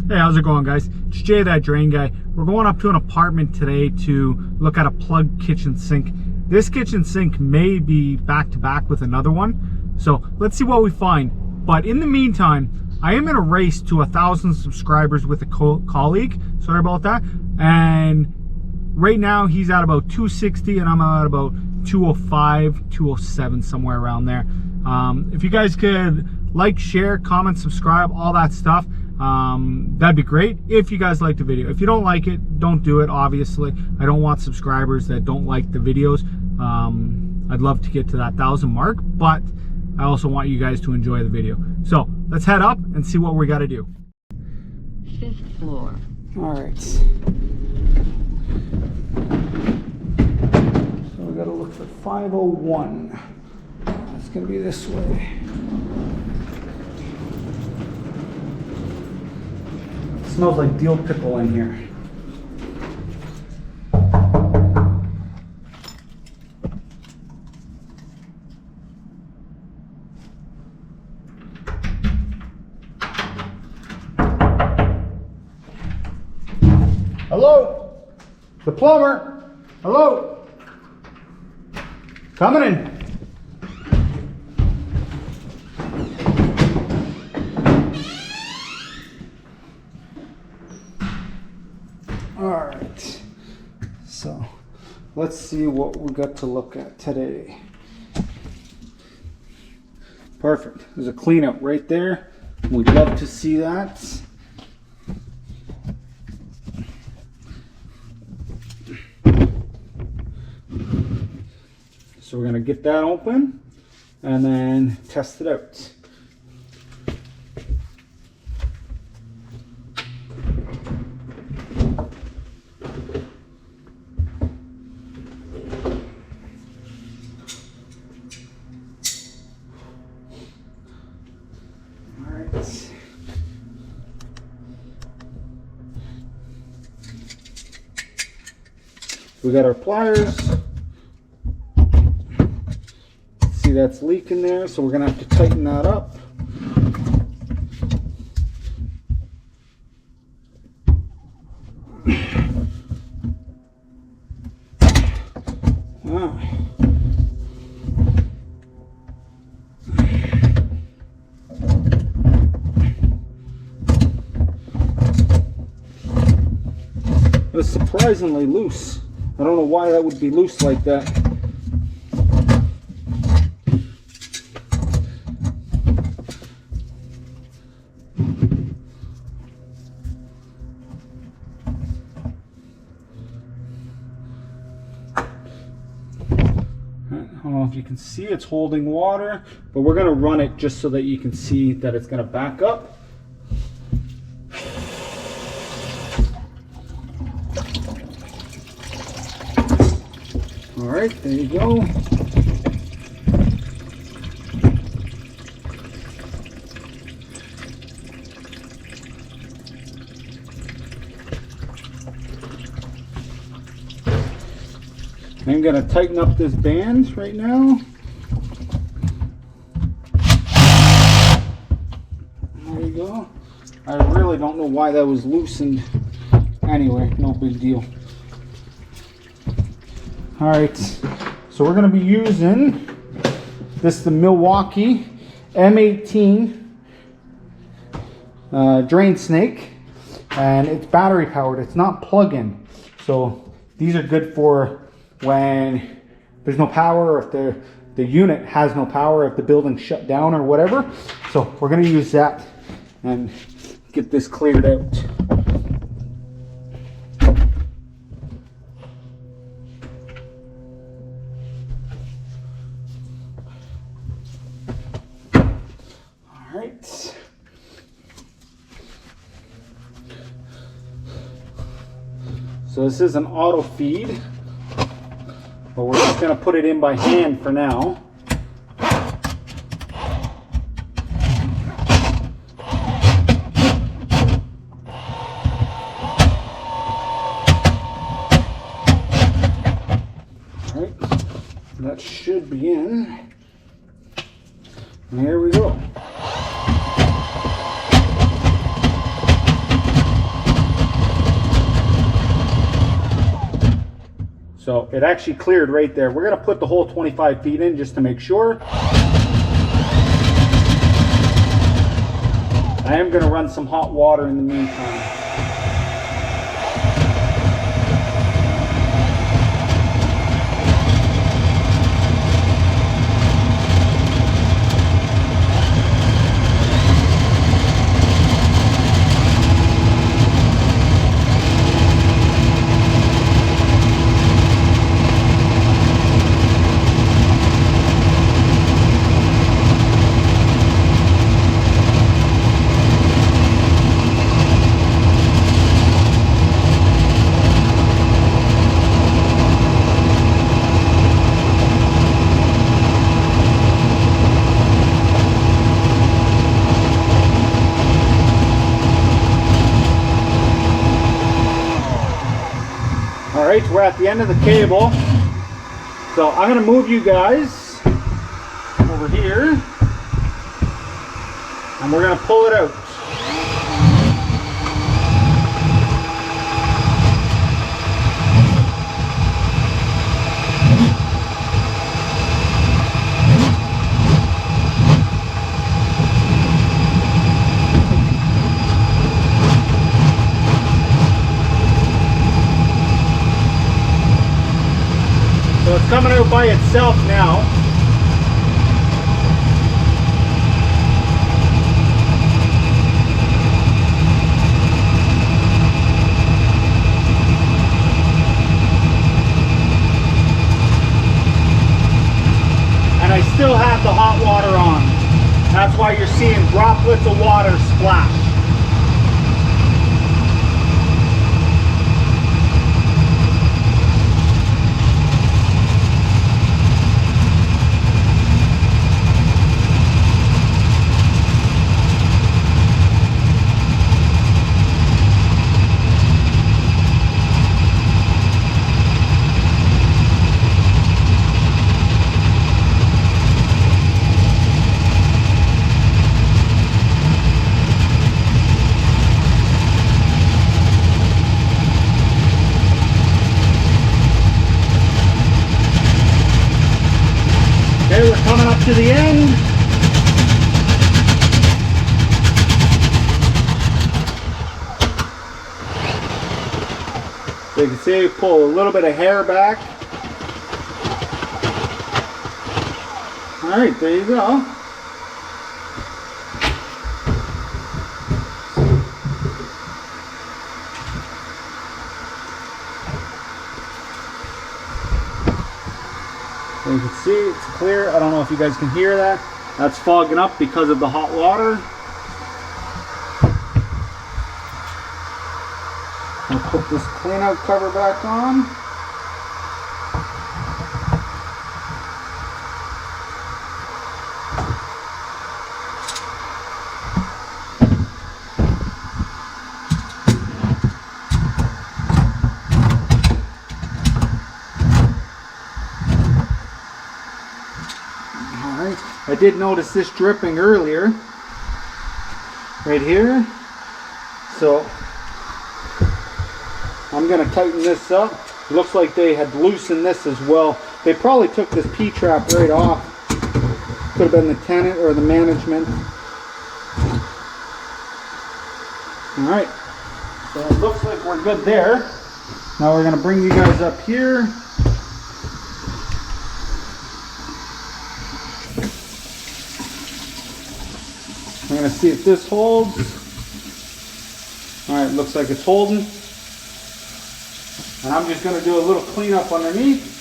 Hey, how's it going, guys? It's Jay, that drain guy. We're going up to an apartment today to look at a plugged kitchen sink. This kitchen sink may be back to back with another one, so let's see what we find. But in the meantime, I am in a race to 1,000 subscribers with a colleague. Sorry about that. And right now he's at about 260 and I'm at about 205, 207, somewhere around there. If you guys could like, share, comment, subscribe, all that stuff, that'd be great if you guys like the video. If you don't like it, don't do it, obviously. I don't want subscribers that don't like the videos. I'd love to get to that 1,000 mark, but I also want you guys to enjoy the video. So let's head up and see what we got to do. 5th floor. All right. So we got to look for 501. It's going to be this way. It smells like dill pickle in here. Hello? The plumber? Hello? Coming in. Alright, so let's see what we got to look at today. Perfect. There's a cleanout right there. We'd love to see that. So we're going to get that open and then test it out. We got our pliers. See, that's leaking there, so we're gonna have to tighten that up. It's surprisingly loose. I don't know why that would be loose like that. I don't know if you can see it's holding water, but we're going to run it just so that you can see that it's going to back up. All right, there you go. I'm going to tighten up this band right now. There you go. I really don't know why that was loosened. Anyway, no big deal. All right, so we're going to be using this, the Milwaukee M18 drain snake, and it's battery powered. It's not plug-in, so these are good for when there's no power, or if the unit has no power, if the building's shut down or whatever. So we're going to use that and get this cleared out. So this is an auto feed, but we're just going to put it in by hand for now. All right, that should be in. And here we go. So it actually cleared right there. We're gonna put the whole 25 feet in just to make sure. I am gonna run some hot water in the meantime. Alright, we're at the end of the cable. So I'm going to move you guys over here and we're going to pull it out. So it's coming out by itself now. And I still have the hot water on. That's why you're seeing droplets of water splash. Okay, we're coming up to the end. So you can see, pull a little bit of hair back. All right, there you go. You can see it's clear. I don't know if you guys can hear that. That's fogging up because of the hot water. I'll put this cleanout cover back on. I did notice this dripping earlier, right here, so I'm going to tighten this up. Looks like they had loosened this as well. They probably took this P-trap right off. Could have been the tenant or the management. Alright, so it looks like we're good there. Now we're going to bring you guys up here. I'm going to see if this holds. Alright, looks like it's holding. And I'm just going to do a little cleanup underneath.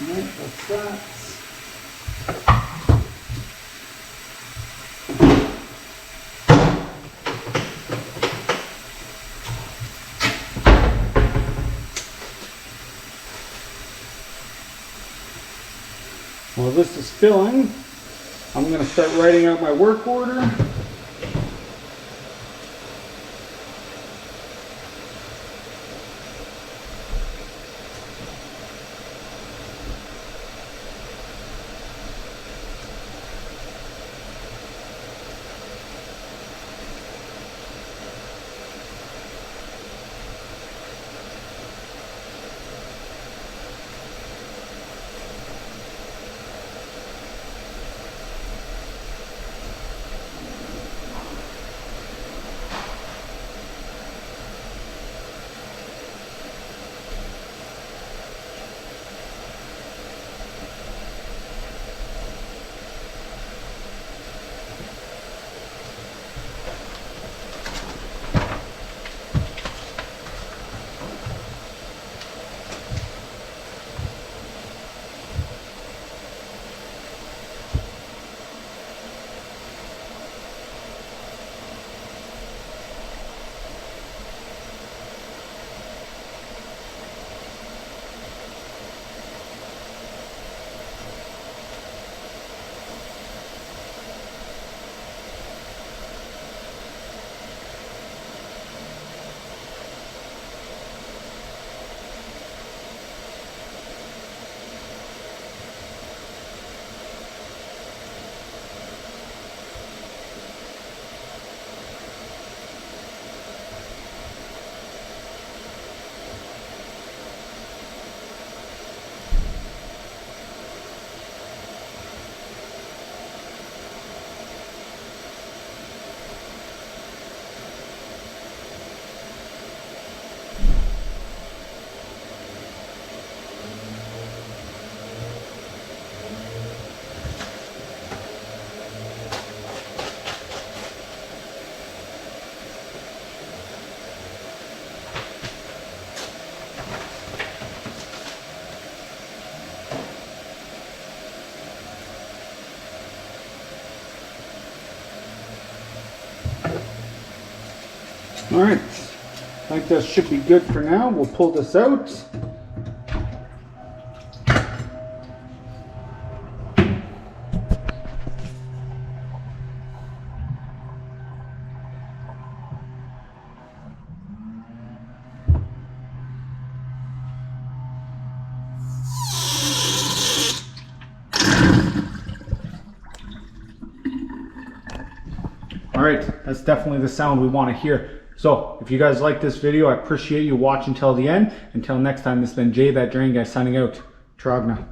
Alright, that's that. While this is filling, I'm going to start writing out my work order. All right, I think that should be good for now. We'll pull this out. All right, that's definitely the sound we want to hear. So if you guys like this video, I appreciate you watching till the end. Until next time, this has been Jay, that Drain Guy, signing out. Trogna.